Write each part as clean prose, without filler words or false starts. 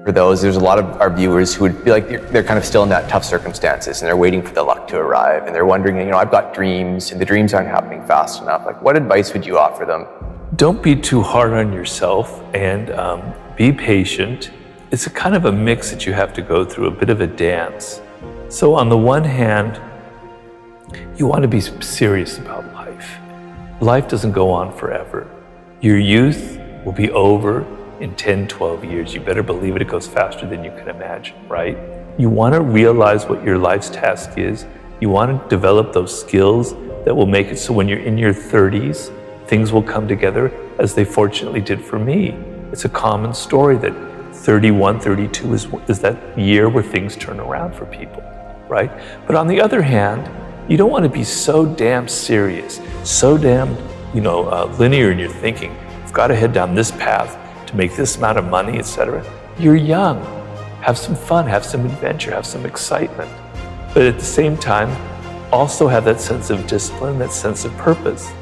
For those, there's a lot of our viewers who would feel like they're kind of still in that tough circumstances and they're waiting for the luck to arrive and they're wondering, I've got dreams and the dreams aren't happening fast enough. Like, what advice would you offer them? Don't be too hard on yourself and be patient. It's a kind of a mix that you have to go through, a bit of a dance. So on the one hand, you want to be serious about life. Life doesn't go on forever. Your youth will be over in 10, 12 years. You better believe it, it goes faster than you can imagine, right? You want to realize what your life's task is. You want to develop those skills that will make it so when you're in your 30s, things will come together as they fortunately did for me. It's a common story that 31, 32 is that year where things turn around for people, right? But on the other hand, you don't want to be so damn serious, so damn, linear in your thinking. You've got to head down this path to make this amount of money, etc. You're young. Have some fun, have some adventure, have some excitement. But at the same time, also have that sense of discipline, that sense of purpose.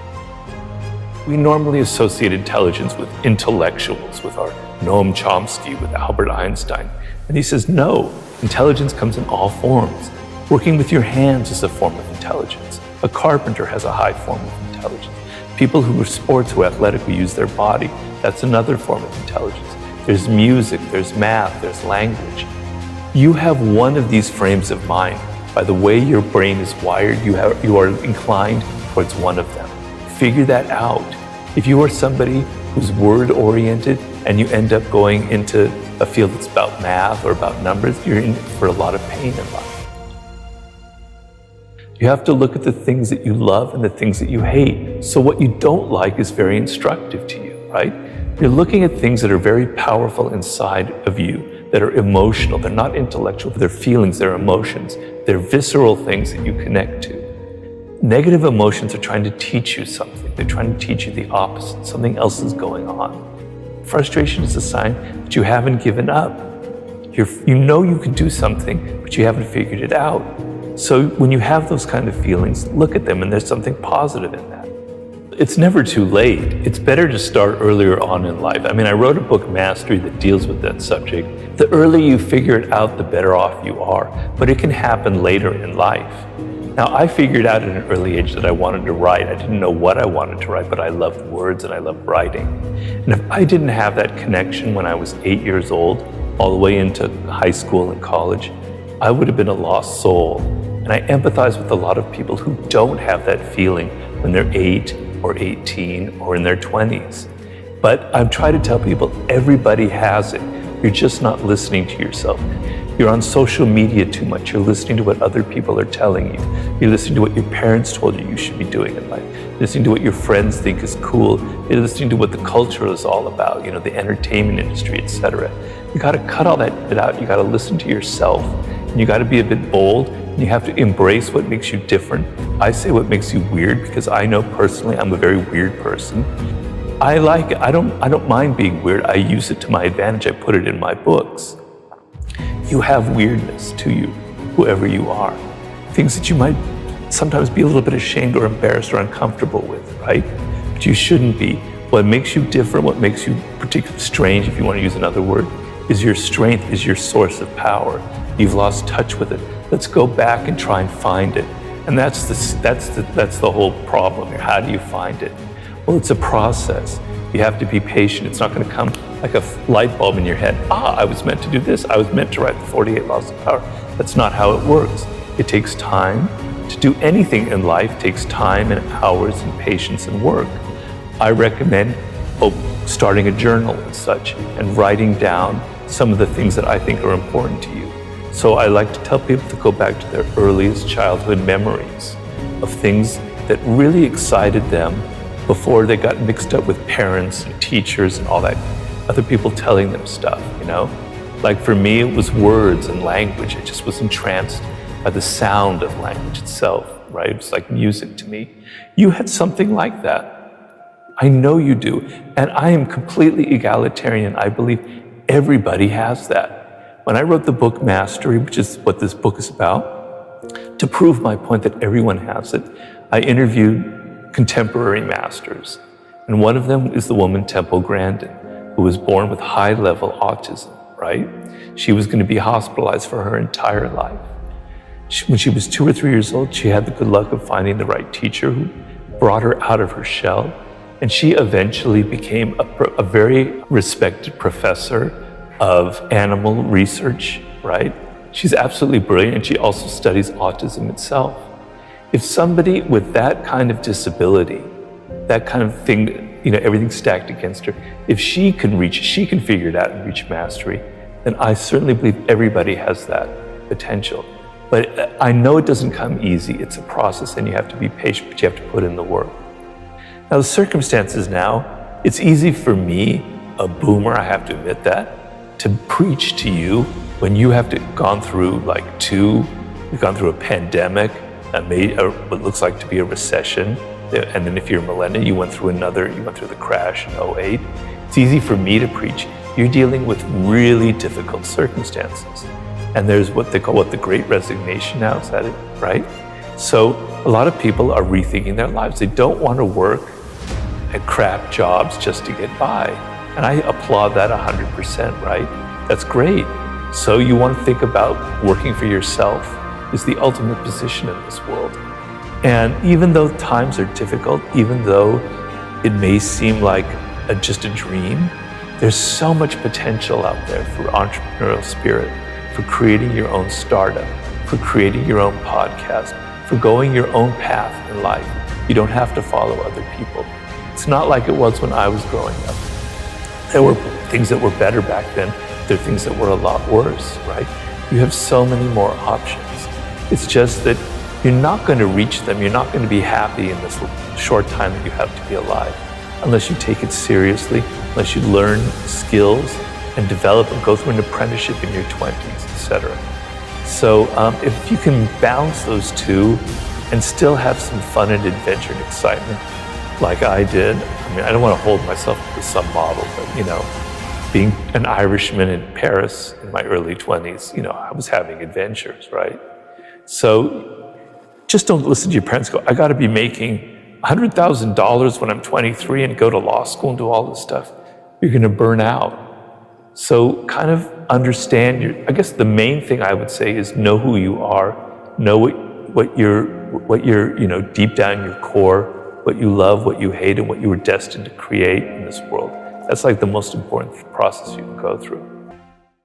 We normally associate intelligence with intellectuals, with our Noam Chomsky, with Albert Einstein. And he says, no, intelligence comes in all forms. Working with your hands is a form of intelligence. A carpenter has a high form of intelligence. People who are sports, who are athletic, who use their body, that's another form of intelligence. There's music, there's math, there's language. You have one of these frames of mind. By the way your brain is wired, you are inclined towards one of them. Figure that out. If you are somebody who's word-oriented and you end up going into a field that's about math or about numbers, you're in for a lot of pain in life. You have to look at the things that you love and the things that you hate. So what you don't like is very instructive to you, right? You're looking at things that are very powerful inside of you, that are emotional. They're not intellectual, they're feelings, they're emotions. They're visceral things that you connect to. Negative emotions are trying to teach you something. They're trying to teach you the opposite. Something else is going on. Frustration is a sign that you haven't given up. You know you can do something, but you haven't figured it out. So when you have those kind of feelings, look at them and there's something positive in that. It's never too late. It's better to start earlier on in life. I wrote a book, Mastery, that deals with that subject. The earlier you figure it out, the better off you are. But it can happen later in life. Now, I figured out at an early age that I wanted to write. I didn't know what I wanted to write, but I loved words and I loved writing. And if I didn't have that connection when I was 8 years old, all the way into high school and college, I would have been a lost soul. And I empathize with a lot of people who don't have that feeling when they're 8 or 18 or in their 20s. But I'm trying to tell people everybody has it. You're just not listening to yourself. You're on social media too much. You're listening to what other people are telling you. You're listening to what your parents told you should be doing in life. You're listening to what your friends think is cool. You're listening to what the culture is all about, the entertainment industry, etc. You got to cut all that bit out. You got to listen to yourself. And you got to be a bit bold. And you have to embrace what makes you different. I say what makes you weird because I know personally I'm a very weird person. I like it. I don't mind being weird. I use it to my advantage. I put it in my books. You have weirdness to you, whoever you are. Things that you might sometimes be a little bit ashamed or embarrassed or uncomfortable with, right? But you shouldn't be. What makes you different, what makes you particularly strange, if you want to use another word, is your strength, is your source of power. You've lost touch with it. Let's go back and try and find it. And that's the whole problem here. How do you find it? Well, it's a process. You have to be patient. It's not going to come like a light bulb in your head. I was meant to do this. I was meant to write the 48 Laws of Power. That's not how it works. It takes time. To do anything in life takes time and hours and patience and work. I recommend starting a journal and such and writing down some of the things that I think are important to you. So I like to tell people to go back to their earliest childhood memories of things that really excited them before they got mixed up with parents and teachers and all that, other people telling them stuff, Like for me, it was words and language. I just was entranced by the sound of language itself, right? It was like music to me. You had something like that. I know you do. And I am completely egalitarian. I believe everybody has that. When I wrote the book Mastery, which is what this book is about, to prove my point that everyone has it, I interviewed contemporary masters. And one of them is the woman Temple Grandin, who was born with high-level autism. right? She was going to be hospitalized for her entire life. When she was 2 or 3 years old, she had the good luck of finding the right teacher who brought her out of her shell. And she eventually became a very respected professor of animal research, right? She's absolutely brilliant, and she also studies autism itself. If somebody with that kind of disability, that kind of thing, everything stacked against her, if she can figure it out and reach mastery, then I certainly believe everybody has that potential. But I know it doesn't come easy. It's a process, and you have to be patient, but you have to put in the work. Now, the circumstances now, it's easy for me, a boomer, I have to admit that, to preach to you when you have gone through you've gone through a pandemic, what looks like to be a recession, and then if you're a millennial, you went through the crash in '08. It's easy for me to preach. You're dealing with really difficult circumstances. And there's what they call the Great Resignation now, is that it, right? So a lot of people are rethinking their lives. They don't want to work at crap jobs just to get by. And I applaud that 100%, right? That's great. So you want to think about working for yourself is the ultimate position in this world. And even though times are difficult, even though it may seem like just a dream, there's so much potential out there for entrepreneurial spirit, for creating your own startup, for creating your own podcast, for going your own path in life. You don't have to follow other people. It's not like it was when I was growing up. There were things that were better back then. There are things that were a lot worse, right? You have so many more options. It's just that you're not going to reach them. You're not going to be happy in this short time that you have to be alive unless you take it seriously, unless you learn skills and develop and go through an apprenticeship in your 20s, etc. So if you can balance those two and still have some fun and adventure and excitement like I did, I don't want to hold myself to some model, but being an Irishman in Paris in my early 20s, I was having adventures, right? So just don't listen to your parents go, I got to be making $100,000 when I'm 23 and go to law school and do all this stuff. You're going to burn out. So kind of understand I guess the main thing I would say is know who you are, know what you're deep down your core, what you love, what you hate, and what you were destined to create in this world. That's like the most important process you can go through.